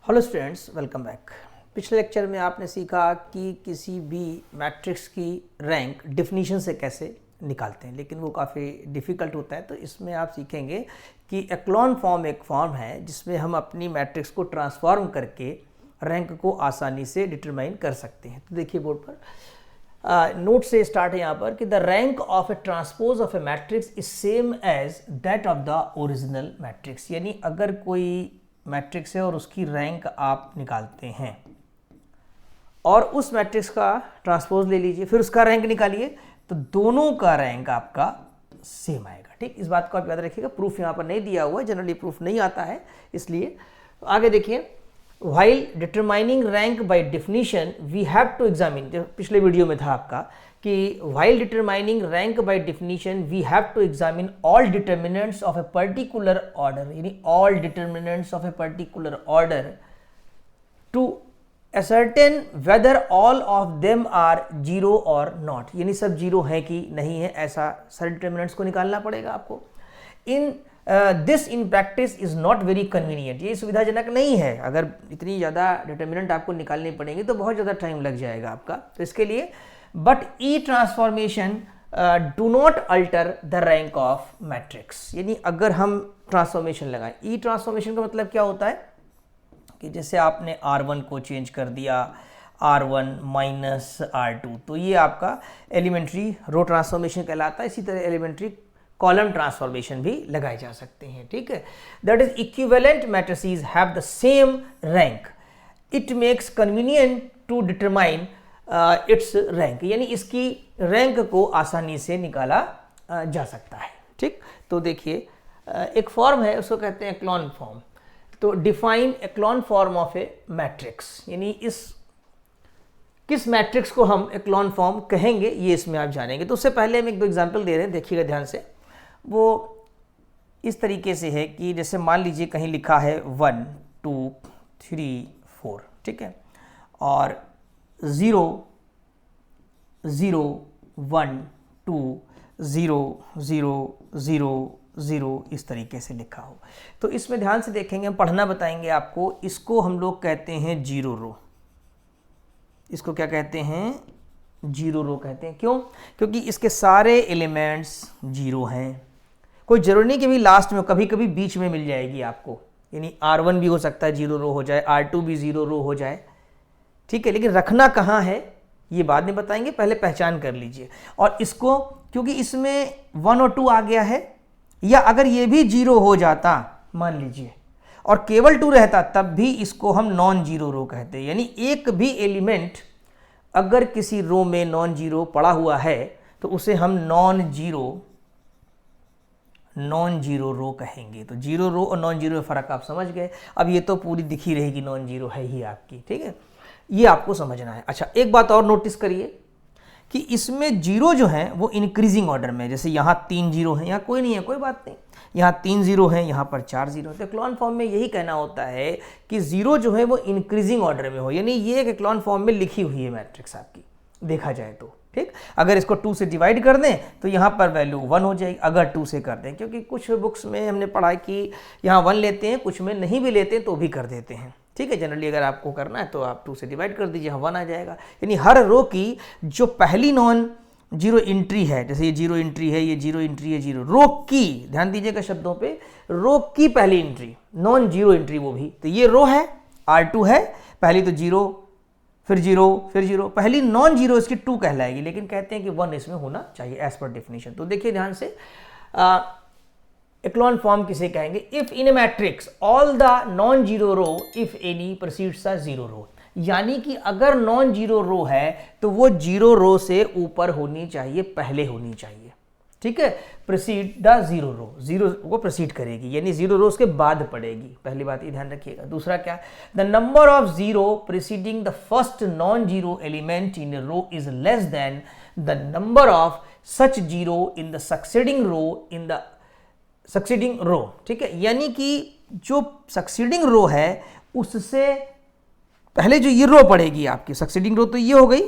Hello students, welcome back. पिछले lecture में आपने सीखा कि किसी भी मैट्रिक्स की रैंक डेफिनेशन से कैसे निकालते हैं, लेकिन वो काफ़ी डिफ़िकल्ट होता है। तो इसमें आप सीखेंगे कि एक्लॉन फॉर्म एक फॉर्म है जिसमें हम अपनी मैट्रिक्स को ट्रांसफॉर्म करके रैंक को आसानी से डिटरमाइन कर सकते हैं। तो देखिए बोर्ड पर नोट से स्टार्ट है यहाँ पर कि the rank of a transpose of a matrix is same as that of the original matrix. यानी अगर कोई मैट्रिक्स है और उसकी रैंक आप निकालते हैं और उस मैट्रिक्स का ट्रांसपोज ले लीजिए, फिर उसका रैंक निकालिए, तो दोनों का रैंक आपका सेम आएगा। ठीक, इस बात को आप याद रखिएगा। प्रूफ यहाँ पर नहीं दिया हुआ है, जनरली प्रूफ नहीं आता है, इसलिए आगे देखिए। While determining rank by definition we have to examine, जो पिछले वीडियो में था आपका कि while determining rank by definition we have to examine all determinants of a particular order, यानी all determinants of a particular order to ascertain whether all of them are zero or not, यानी सब zero है कि नहीं है, ऐसा सारे determinants को निकालना पड़ेगा आपको। In this in practice is not very convenient, ये सुविधाजनक नहीं है। अगर इतनी ज़्यादा डिटर्मिनेंट आपको निकालनी पड़ेंगी तो बहुत ज़्यादा टाइम लग जाएगा आपका। तो इसके लिए but E transformation do not alter the rank of matrix, यानी अगर हम ट्रांसफॉर्मेशन लगाएं, ई ट्रांसफॉर्मेशन का मतलब क्या होता है कि जैसे आपने R1 को चेंज कर दिया R1 माइनस R2, तो ये आपका एलिमेंट्री रो ट्रांसफॉर्मेशन कहलाता है। इसी तरह एलिमेंट्री कॉलम ट्रांसफॉर्मेशन भी लगाए जा सकते हैं। ठीक है, that is equivalent matrices have the same rank, it makes convenient to determine its rank, यानी इसकी रैंक को आसानी से निकाला जा सकता है। ठीक, तो देखिए एक फॉर्म है, उसको कहते हैं एक्लॉन फॉर्म। तो define echelon form of a matrix, यानी इस किस मैट्रिक्स को हम एक्लॉन फॉर्म कहेंगे ये इसमें आप जानेंगे। तो उससे पहले हम एक दो एग्जांपल दे रहे हैं, देखिएगा ध्यान से। वो इस तरीके से है कि जैसे मान लीजिए कहीं लिखा है 1 2 3 4, ठीक है, और 0 0 1 2 0 0 0 0 इस तरीके से लिखा हो। तो इसमें ध्यान से देखेंगे, हम पढ़ना बताएंगे आपको। इसको हम लोग कहते हैं जीरो रो। इसको क्या कहते हैं? जीरो रो कहते हैं। क्यों? क्योंकि इसके सारे एलिमेंट्स जीरो हैं। कोई जरूरी नहीं कि भी लास्ट में, कभी कभी बीच में मिल जाएगी आपको, यानी R1 भी हो सकता है जीरो रो हो जाए, R2 भी जीरो रो हो जाए। ठीक है, लेकिन रखना कहाँ है ये बाद में बताएंगे, पहले पहचान कर लीजिए। और इसको क्योंकि इसमें 1 और 2 आ गया है, या अगर ये भी जीरो हो जाता मान लीजिए और केवल 2 रहता, तब भी इसको हम नॉन जीरो रो कहते हैं। यानी एक भी एलिमेंट अगर किसी रो में नॉन जीरो पड़ा हुआ है तो उसे हम नॉन जीरो रो कहेंगे। तो जीरो रो और नॉन जीरो में फर्क आप समझ गए। अब ये तो पूरी दिखी रहेगी नॉन जीरो है ही आपकी। ठीक है, ये आपको समझना है। अच्छा, एक बात और नोटिस करिए कि इसमें जीरो जो है वो इंक्रीजिंग ऑर्डर में, जैसे यहाँ 3 जीरो है, यहाँ कोई नहीं है, कोई बात नहीं, यहाँ 3 जीरो है, यहाँ पर 4 जीरो है। तो एक्लॉन फॉर्म में यही कहना होता है कि जीरो जो है वो इंक्रीजिंग ऑर्डर में हो, यानी ये एक एक्लॉन फॉर्म में लिखी हुई है मैट्रिक्स आपकी, देखा जाए तो। ठीक, अगर इसको 2 से डिवाइड कर दें तो यहाँ पर वैल्यू 1 हो जाएगी, अगर 2 से कर दें, क्योंकि कुछ बुक्स में हमने पढ़ा कि यहाँ 1 लेते हैं, कुछ में नहीं भी लेते हैं तो भी कर देते हैं। ठीक है, जनरली अगर आपको करना है तो आप 2 से डिवाइड कर दीजिए, 1 आ जाएगा। यानी हर रो की जो पहली नॉन जीरो एंट्री है, जैसे ये जीरो एंट्री है, ये जीरो एंट्री है, जीरो रो की, ध्यान दीजिएगा शब्दों पे, रो की पहली एंट्री नॉन जीरो एंट्री वो भी, तो ये रो है, R2 है, पहली तो जीरो, फिर जीरो, फिर जीरो, पहली नॉन जीरो इसकी 2 कहलाएगी, लेकिन कहते हैं कि 1 इसमें होना चाहिए एज पर डेफिनेशन। तो देखिए ध्यान से, एक्लॉन फॉर्म किसे कहेंगे? If in a matrix all the non zero row if any precedes a zero row, यानी कि अगर नॉन जीरो रो है तो वो जीरो रो से ऊपर होनी चाहिए, पहले होनी चाहिए। ठीक है, precede the zero row, zero को प्रीसीड करेगी, यानी जीरो रो उसके बाद पड़ेगी। पहली बात ये ध्यान रखिएगा। दूसरा क्या? The number of zero preceding the first non zero element in a row is less than the number of such zero in the succeeding row in the succeeding row. ठीक है, यानी कि जो सक्सीडिंग रो है उससे पहले जो ये रो पड़ेगी आपकी सक्सीडिंग रो, तो ये हो गई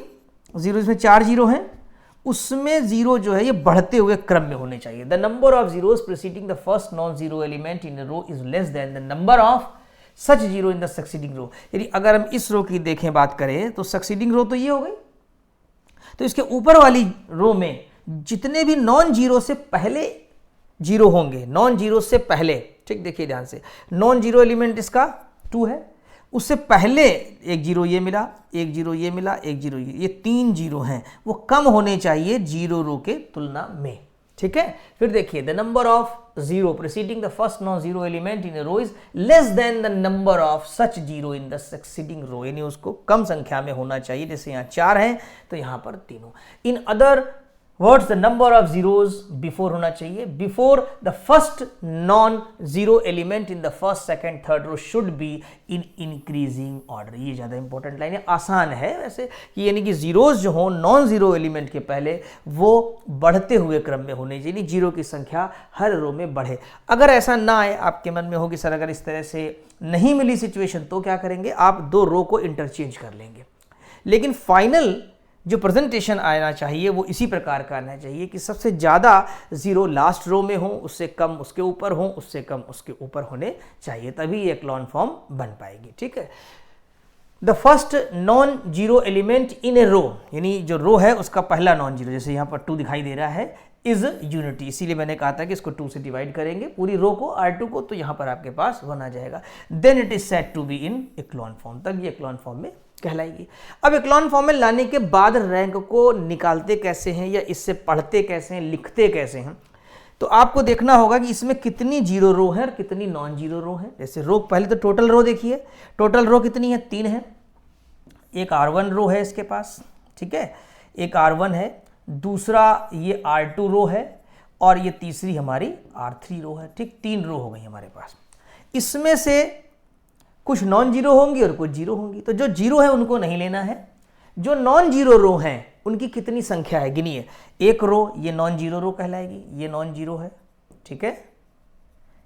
जीरो, इसमें 4 जीरो हैं, उसमें जीरो जो है ये बढ़ते हुए क्रम में होने चाहिए। The number of zeros preceding the first non zero element in row is less than the number of such zero in the succeeding row. यानी अगर हम इस रो की देखें बात करें तो सक्सीडिंग रो तो ये हो गई, तो इसके ऊपर वाली रो में जितने भी नॉन जीरो से पहले जीरो होंगे, नॉन जीरो से पहले, ठीक देखिए ध्यान से, नॉन जीरो एलिमेंट इसका 2 है, उससे पहले एक जीरो ये मिला, एक जीरो ये मिला, एक जीरो ये 3 जीरो हैं, वो कम होने चाहिए जीरो रो के तुलना में, ठीक है। फिर देखिए the number of zero preceding the first non zero element in a row is less than the number of such zero in the succeeding row, यानी उसको कम संख्या में होना चाहिए, जैसे यहाँ 4 हैं तो यहाँ पर 3 हो। In other words the number of zeros before होना चाहिए, before the first non zero element in the first second third row should be in increasing order. ये ज्यादा इंपॉर्टेंट लाइन है, आसान है वैसे कि यानी कि जीरोज जो हो नॉन जीरो एलिमेंट के पहले वो बढ़ते हुए क्रम में होने चाहिए, जीरो की संख्या हर रो में बढ़े। अगर ऐसा ना आए, आपके मन में हो कि सर अगर इस तरह से नहीं मिली सिचुएशन तो क्या करेंगे, आप 2 रो को इंटरचेंज कर लेंगे, लेकिन फाइनल जो प्रेजेंटेशन आना चाहिए वो इसी प्रकार का आना चाहिए कि सबसे ज़्यादा जीरो लास्ट रो में हो, उससे कम उसके ऊपर हो, उससे कम उसके ऊपर होने चाहिए, तभी ये एक्लॉन फॉर्म बन पाएगी, ठीक है। The first non zero element in a row, यानी जो रो है उसका पहला नॉन जीरो, जैसे यहाँ पर 2 दिखाई दे रहा है, इज यूनिटी, इसीलिए मैंने कहा था कि इसको 2 से डिवाइड करेंगे पूरी रो को, R2 को, तो यहाँ पर आपके पास 1 आ जाएगा। Then it is said to be in echelon form, तब ये एक्लॉन फॉर्म में कहलाएगी। अब एक्लॉन फॉर्म में लाने के बाद रैंक को निकालते कैसे हैं, या इससे पढ़ते कैसे हैं, लिखते कैसे हैं, तो आपको देखना होगा कि इसमें कितनी जीरो रो है और कितनी नॉन जीरो रो है। जैसे रो, पहले तो टोटल रो देखिए, टोटल रो कितनी है, 3 है, एक R1 रो है इसके पास, ठीक है, एक R1 है, दूसरा ये R2 रो है, और ये तीसरी हमारी R3 रो है, ठीक, 3 रो हो गई हमारे पास। इसमें से कुछ नॉन जीरो होंगी और कुछ जीरो होंगी, तो जो जीरो है उनको नहीं लेना है, जो नॉन जीरो रो हैं उनकी कितनी संख्या है गिनिए। एक रो ये नॉन जीरो रो कहलाएगी, ये नॉन जीरो है, ठीक है,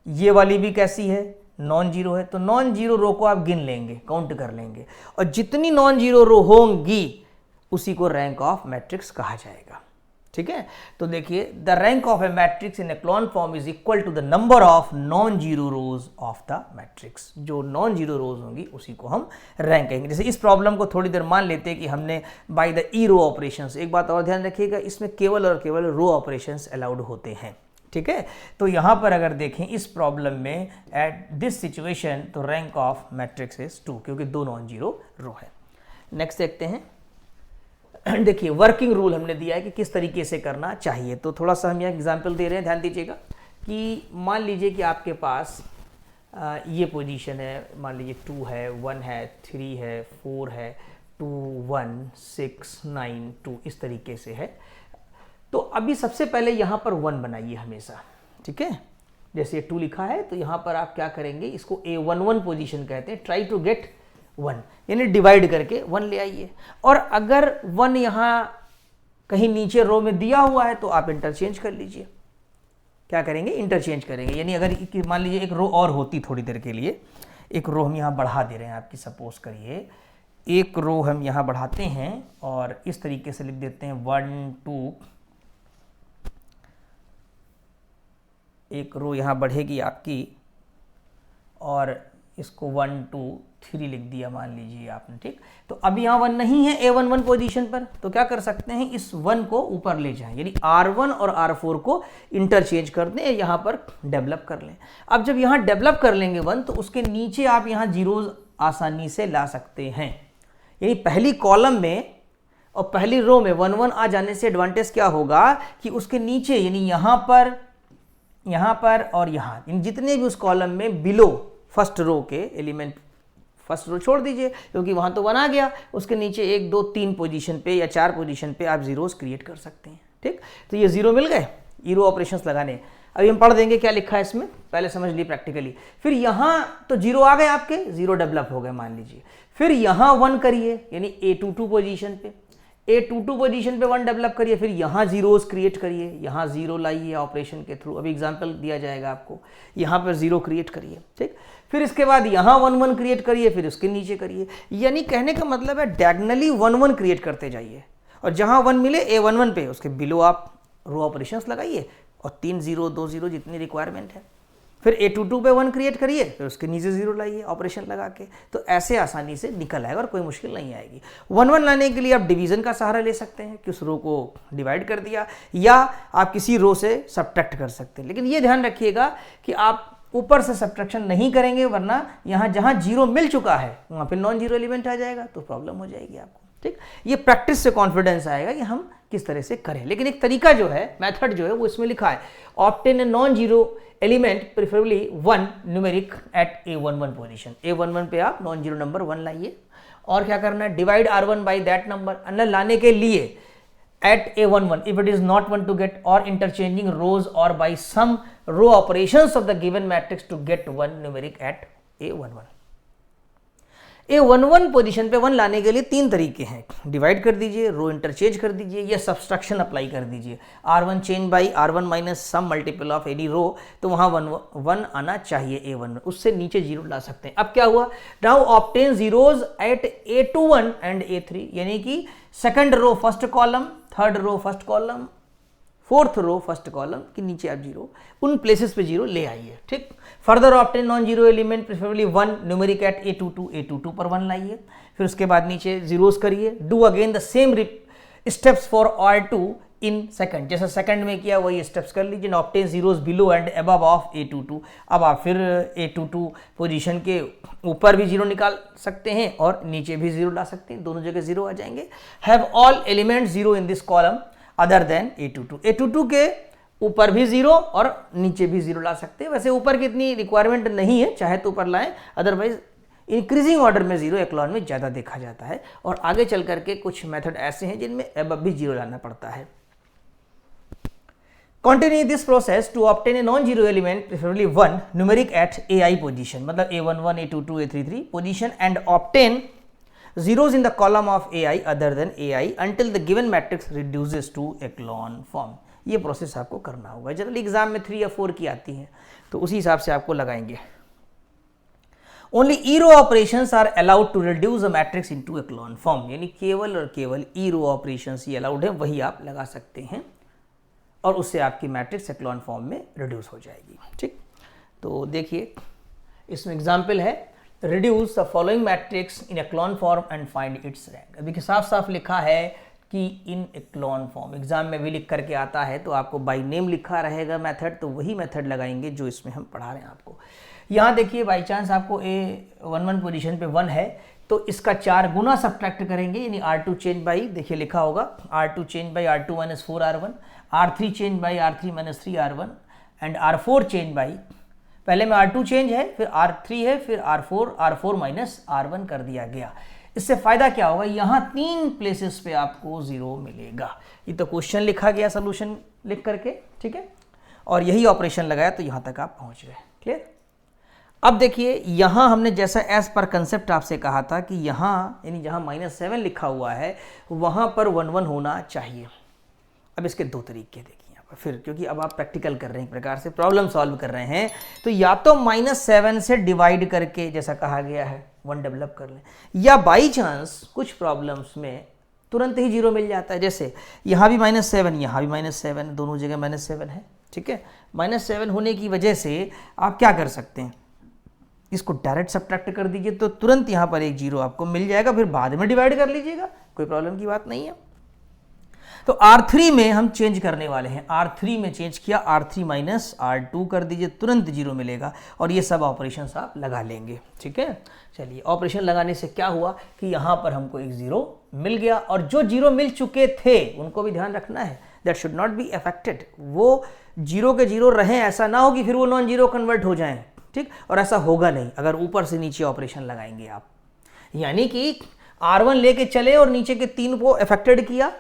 ये वाली भी कैसी है, नॉन जीरो है, तो नॉन जीरो रो को आप गिन लेंगे, काउंट कर लेंगे, और जितनी नॉन जीरो रो होंगी उसी को रैंक ऑफ मैट्रिक्स कहा जाएगा, ठीक है। तो देखिए the rank of a matrix in echelon form is equal to the number of non zero rows of the matrix, जो नॉन जीरो रोज होंगी उसी को हम रैंक कहेंगे। जैसे इस प्रॉब्लम को थोड़ी देर मान लेते हैं कि हमने by the E row operations, एक बात और ध्यान रखिएगा, इसमें केवल और केवल रो ऑपरेशंस अलाउड होते हैं, ठीक है। तो यहाँ पर अगर देखें इस प्रॉब्लम में एट दिस सिचुएशन, तो रैंक ऑफ मैट्रिक्स इज 2, क्योंकि 2 नॉन जीरो रो है। नेक्स्ट देखते हैं, देखिए वर्किंग रूल हमने दिया है कि किस तरीके से करना चाहिए, तो थोड़ा सा हम यहाँ एग्जाम्पल दे रहे हैं, ध्यान दीजिएगा कि मान लीजिए कि आपके पास ये पोजीशन है, मान लीजिए 2 है, 1 है, 3 है, 4 है, 2 1 6 9 2 इस तरीके से है। तो अभी सबसे पहले यहाँ पर 1 बनाइए हमेशा, ठीक है, जैसे 2 लिखा है तो यहाँ पर आप क्या करेंगे, इसको A11 पोजीशन कहते हैं, ट्राई टू गेट 1, यानी डिवाइड करके 1 ले आइए। और अगर 1 यहाँ कहीं नीचे रो में दिया हुआ है तो आप इंटरचेंज कर लीजिए, क्या करेंगे, इंटरचेंज करेंगे। यानी अगर मान लीजिए एक रो और होती थोड़ी देर के लिए, एक रो हम यहाँ बढ़ा दे रहे हैं आपकी, सपोज करिए एक रो हम यहाँ बढ़ाते हैं और इस तरीके से लिख देते हैं 1 2, एक रो यहाँ बढ़ेगी आपकी और इसको 1 2 3 लिख दिया मान लीजिए आपने, ठीक। तो अब यहाँ 1 नहीं है A11 पोजीशन पर, तो क्या कर सकते हैं, इस 1 को ऊपर ले जाएं, यानी R1 और R4 को इंटरचेंज कर दें, यहाँ पर डेवलप कर लें। अब जब यहाँ डेवलप कर लेंगे 1, तो उसके नीचे आप यहाँ जीरोज आसानी से ला सकते हैं, यानी पहली कॉलम में और पहली रो में 1 1 आ जाने से एडवांटेज क्या होगा कि उसके नीचे यानी यहाँ पर और यहाँ, इन जितने भी उस कॉलम में बिलो फर्स्ट रो के एलिमेंट, फर्स्ट रो छोड़ दीजिए क्योंकि वहाँ तो 1 आ गया, उसके नीचे 1 2 3 पोजीशन पे या 4 पोजीशन पे आप जीरोस क्रिएट कर सकते हैं, ठीक। तो ये जीरो मिल गए, ईरो ऑपरेशंस लगाने। अभी हम पढ़ देंगे क्या लिखा है इसमें, पहले समझ लिए प्रैक्टिकली। फिर यहाँ तो जीरो आ गए आपके, जीरो डेवलप हो गए मान लीजिए। फिर यहाँ 1 करिए, यानी A22 पोजीशन पे, A22 पोजीशन पे 1 डेवलप करिए, फिर यहाँ जीरोस क्रिएट करिए, यहाँ जीरो लाइए ऑपरेशन के थ्रू, अभी एग्जांपल दिया जाएगा आपको, यहाँ पर जीरो क्रिएट करिए, ठीक। फिर इसके बाद यहाँ 1 1 क्रिएट करिए, फिर उसके नीचे करिए, यानी कहने का मतलब है डायगोनली 1 1 क्रिएट करते जाइए, और जहाँ 1 मिले A11 पे उसके बिलो आप रो ऑपरेशंस लगाइए और 3 0 2 0 जितनी रिक्वायरमेंट है। फिर A22 पे 1 क्रिएट करिए, फिर उसके नीचे 0 लाइए ऑपरेशन लगा के, तो ऐसे आसानी से निकल आएगा और कोई मुश्किल नहीं आएगी। 1 1 लाने के लिए आप डिवीजन का सहारा ले सकते हैं कि उस रो को डिवाइड कर दिया, या आप किसी रो से सब्ट्रैक्ट कर सकते हैं। लेकिन ये ध्यान रखिएगा कि आप ऊपर से सब्ट्रैक्शन नहीं करेंगे, वरना यहाँ जहाँ 0 मिल चुका है वहाँ पे नॉन जीरो एलिमेंट आ जाएगा तो प्रॉब्लम हो जाएगी आपको। ठीक, ये प्रैक्टिस से कॉन्फिडेंस आएगा कि हम किस तरह से करें। लेकिन एक तरीका जो है, मेथड जो है, वो इसमें लिखा है, obtain a non zero element preferably 1 numeric at A11 पोजीशन। A11 पे आप नॉन जीरो नंबर 1 लाइए, और क्या करना है, divide R1 by that number. अंदर लाने के लिए eight A11 if it is not 1 to get, or interchanging rows or by some row operations of the given matrix to get 1 numeric at A11। A11 position पे 1 लाने के लिए 3 तरीके हैं, डिवाइड कर दीजिए, रो इंटरचेंज कर दीजिए, या सब्सट्रैक्शन अप्लाई कर दीजिए। R1 change by R1 minus some multiple of any row, तो वहाँ 1 आना चाहिए A1 में, उससे नीचे 0 ला सकते हैं। अब क्या हुआ, now obtain zeros at A21 and A3, यानी कि second row first column, third row first column, fourth row first column के नीचे आप 0, उन प्लेसेस पे 0 ले आइए। ठीक, further obtain non zero element preferably 1 numeric at A22 पर 1 लाइए, फिर उसके बाद नीचे जीरोस करिए। Do again the same steps for R2 in second, जैसा सेकंड में किया वही स्टेप्स कर लीजिए। Obtain zeros below and above of A22। अब आप फिर A22 पोजीशन के ऊपर भी 0 निकाल सकते हैं और नीचे भी 0 ला सकते हैं, दोनों जगह 0 आ जाएंगे। Have all element 0 in this column other than A22। A22 के ऊपर भी 0 और नीचे भी 0 ला सकते हैं। वैसे ऊपर की इतनी रिक्वायरमेंट नहीं है, चाहे तो ऊपर लाएं, अदरवाइज इंक्रीजिंग ऑर्डर में 0 एक्लॉन में ज़्यादा देखा जाता है। और आगे चल करके कुछ मेथड ऐसे हैं जिनमें अबव भी 0 लाना पड़ता है। Continue this process to obtain a non-zero element, preferably 1 numeric at AI position, मतलब A11, A22, A33 position, and obtain zeros in the column of AI other than AI until the given matrix reduces to echelon form। ये process आपको करना होगा। Generally exam में 3 या 4 की आती हैं, तो उसी हिसाब से आपको लगाएंगे। Only E-row operations are allowed to reduce a matrix into echelon form, यानी केवल और केवल E-row operations ही अलाउड है, वही आप लगा सकते हैं और उससे आपकी मैट्रिक्स एक्लॉन फॉर्म में रिड्यूस हो जाएगी। ठीक, तो देखिए इसमें एग्जाम्पल है, reduce the following matrix in echelon form and find its rank. अभी साफ साफ लिखा है कि इन एक्लॉन फॉर्म, एग्जाम में भी लिख करके आता है, तो आपको बाय नेम लिखा रहेगा मेथड, तो वही मेथड लगाएंगे जो इसमें हम पढ़ा रहे हैं आपको। यहाँ देखिए बाई चांस आपको A11 पोजीशन पे 1 है, तो इसका 4 गुना सब्ट्रैक्ट करेंगे, यानी R2 चेंज बाई, देखिए लिखा होगा R2 change by R2 minus 4R1, R3 change by R3 minus 3R1 and R4 change by, पहले में R2 चेंज है, फिर R3 है, फिर R4 माइनस R1 कर दिया गया। इससे फायदा क्या होगा, यहाँ 3 प्लेसेस पे आपको 0 मिलेगा। ये तो क्वेश्चन लिखा गया सोल्यूशन लिख करके, ठीक है, और यही ऑपरेशन लगाया तो यहाँ तक आप पहुँच गए। क्लियर। अब देखिए यहाँ हमने जैसा एज पर कंसेप्ट आपसे कहा था कि यहाँ यानी जहाँ -7 लिखा हुआ है वहाँ पर 1 1 होना चाहिए। अब इसके 2 तरीके देखिए यहाँ पर फिर, क्योंकि अब आप प्रैक्टिकल कर रहे हैं, एक प्रकार से प्रॉब्लम सॉल्व कर रहे हैं, तो या तो -7 से डिवाइड करके जैसा कहा गया है 1 डेवलप कर लें, या बाई चांस कुछ प्रॉब्लम्स में तुरंत ही 0 मिल जाता है। जैसे यहाँ भी -7, यहाँ भी -7, दोनों जगह -7 है। ठीक है, -7 होने की वजह से आप क्या कर सकते हैं, इसको डायरेक्ट सब्ट्रैक्ट कर दीजिए, तो तुरंत यहाँ पर एक 0 आपको मिल जाएगा, फिर बाद में डिवाइड कर लीजिएगा, कोई प्रॉब्लम की बात नहीं है। तो R3 में हम चेंज करने वाले हैं, R3 में चेंज किया, R3 माइनस R2 कर दीजिए, तुरंत 0 मिलेगा, और ये सब ऑपरेशन आप लगा लेंगे। ठीक है, चलिए ऑपरेशन लगाने से क्या हुआ कि यहाँ पर हमको एक 0 मिल गया, और जो 0 मिल चुके थे उनको भी ध्यान रखना है, that should not be affected. वो 0 के 0 रहें, ऐसा ना हो कि फिर वो नॉन 0 कन्वर्ट हो जाएं। ठीक, और ऐसा होगा नहीं अगर ऊपर से नीचे ऑपरेशन लगाएंगे आप, यानी कि R1 लेके चले और नीचे के 3 को अफेक्टेड किया,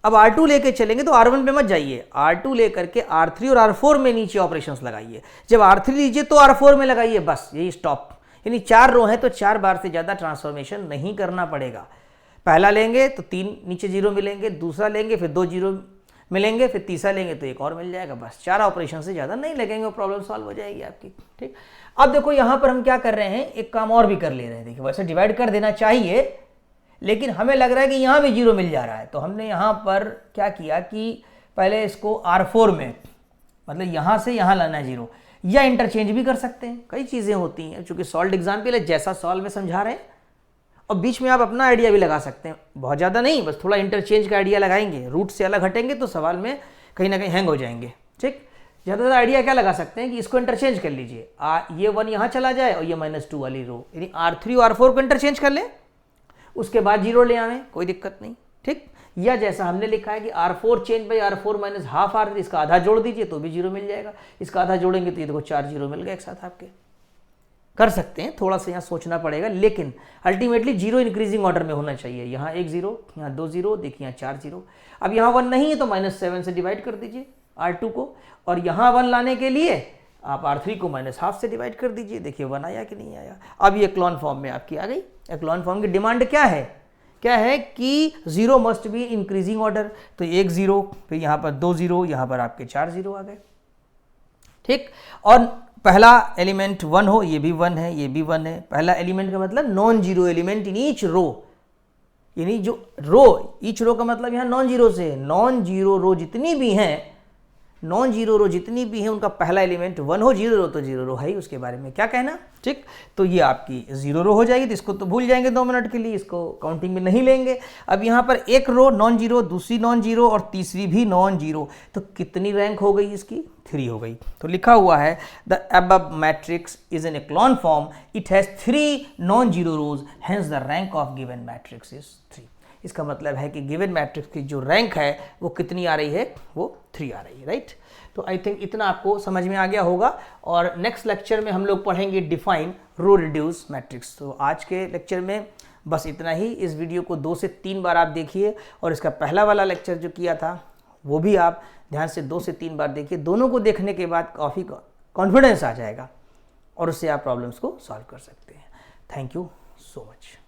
अब R2 लेके चलेंगे तो R1 पे मत जाइए, R2 लेकर के R3 और R4 में नीचे ऑपरेशंस लगाइए, जब R3 लीजिए तो R4 में लगाइए, बस यही स्टॉप। यानी 4 रो है तो 4 बार से ज़्यादा ट्रांसफॉर्मेशन नहीं करना पड़ेगा। पहला लेंगे तो 3 नीचे 0 मिलेंगे, दूसरा लेंगे फिर 2 0 मिलेंगे, फिर तीसरा लेंगे तो एक और मिल जाएगा, बस 4 ऑपरेशन से ज़्यादा नहीं लगेंगे, प्रॉब्लम सॉल्व हो जाएगी आपकी। ठीक, अब देखो यहाँ पर हम क्या कर रहे हैं, एक काम और भी कर ले रहे हैं। देखिए वैसे डिवाइड कर देना चाहिए, लेकिन हमें लग रहा है कि यहाँ भी 0 मिल जा रहा है, तो हमने यहाँ पर क्या किया कि पहले इसको R4 में, मतलब यहाँ से यहाँ लाना है 0, या इंटरचेंज भी कर सकते हैं, कई चीज़ें होती हैं। चूंकि सॉल्व एग्जाम्पल है, जैसा सॉल्व में समझा रहे हैं, और बीच में आप अपना आइडिया भी लगा सकते हैं, बहुत ज़्यादा नहीं, बस थोड़ा इंटरचेंज का आइडिया लगाएंगे, रूट से अलग हटेंगे तो सवाल में कहीं ना कहीं हैंग हो जाएंगे। ठीक, ज़्यादा आइडिया क्या लगा सकते हैं कि इसको इंटरचेंज कर लीजिए, ये 1 यहाँ चला जाए और ये -2 वाली रो, यानी R3 और R4 को इंटरचेंज कर लें, उसके बाद 0 ले आवें, कोई दिक्कत नहीं। ठीक, या जैसा हमने लिखा है कि R4 change by R4 minus half R3, इसका आधा जोड़ दीजिए तो भी 0 मिल जाएगा, इसका आधा जोड़ेंगे तो ये देखो 4 0 मिल गए एक साथ आपके। कर सकते हैं, थोड़ा सा यहाँ सोचना पड़ेगा, लेकिन अल्टीमेटली 0 इंक्रीजिंग ऑर्डर में होना चाहिए। यहाँ 1 0, यहाँ 2 0, देखिए यहाँ 4 0। अब यहाँ 1 नहीं है तो -7 से डिवाइड कर दीजिए R2 को, और यहाँ 1 लाने के लिए आप R3 को -12 से डिवाइड कर दीजिए, देखिए 1 आया कि नहीं आया। अब ये एक्लॉन फॉर्म में आपकी आ गई। एक्लॉन फॉर्म की डिमांड क्या है कि 0 मस्ट बी इंक्रीजिंग ऑर्डर, तो 1 0, फिर यहाँ पर 2 0, यहाँ पर आपके 4 0 आ गए। ठीक, और पहला एलिमेंट 1 हो, ये भी 1 है, ये भी 1 है। पहला एलिमेंट का मतलब non zero element in each row, यानी जो रो, ईच रो का मतलब यहाँ नॉन जीरो से है। नॉन जीरो रो जितनी भी हैं, नॉन जीरो रो जितनी भी हैं, उनका पहला एलिमेंट 1 हो, 0 रो तो 0 रो है ही, उसके बारे में क्या कहना। ठीक, तो ये आपकी 0 रो हो जाएगी, तो इसको तो भूल जाएंगे 2 मिनट के लिए, इसको काउंटिंग में नहीं लेंगे। अब यहाँ पर एक रो नॉन जीरो, दूसरी नॉन जीरो और तीसरी भी नॉन जीरो, तो कितनी रैंक हो गई इसकी? 3 हो गई। तो लिखा हुआ है the above matrix is an echelon form, it has 3 non zero rows, hence the rank of given matrix is 3। इसका मतलब है कि गिवन मैट्रिक्स की जो रैंक है वो कितनी आ रही है? वो 3 आ रही है, राइट। तो आई थिंक इतना आपको समझ में आ गया होगा, और नेक्स्ट लेक्चर में हम लोग पढ़ेंगे डिफाइन रो रिड्यूस मैट्रिक्स। तो आज के लेक्चर में बस इतना ही। इस वीडियो को 2 से 3 बार आप देखिए, और इसका पहला वाला लेक्चर जो किया था वो भी आप ध्यान से 2 से 3 बार देखिए। दोनों को देखने के बाद काफ़ी कॉन्फिडेंस आ जाएगा और उससे आप प्रॉब्लम्स को सॉल्व कर सकते हैं। Thank you so much.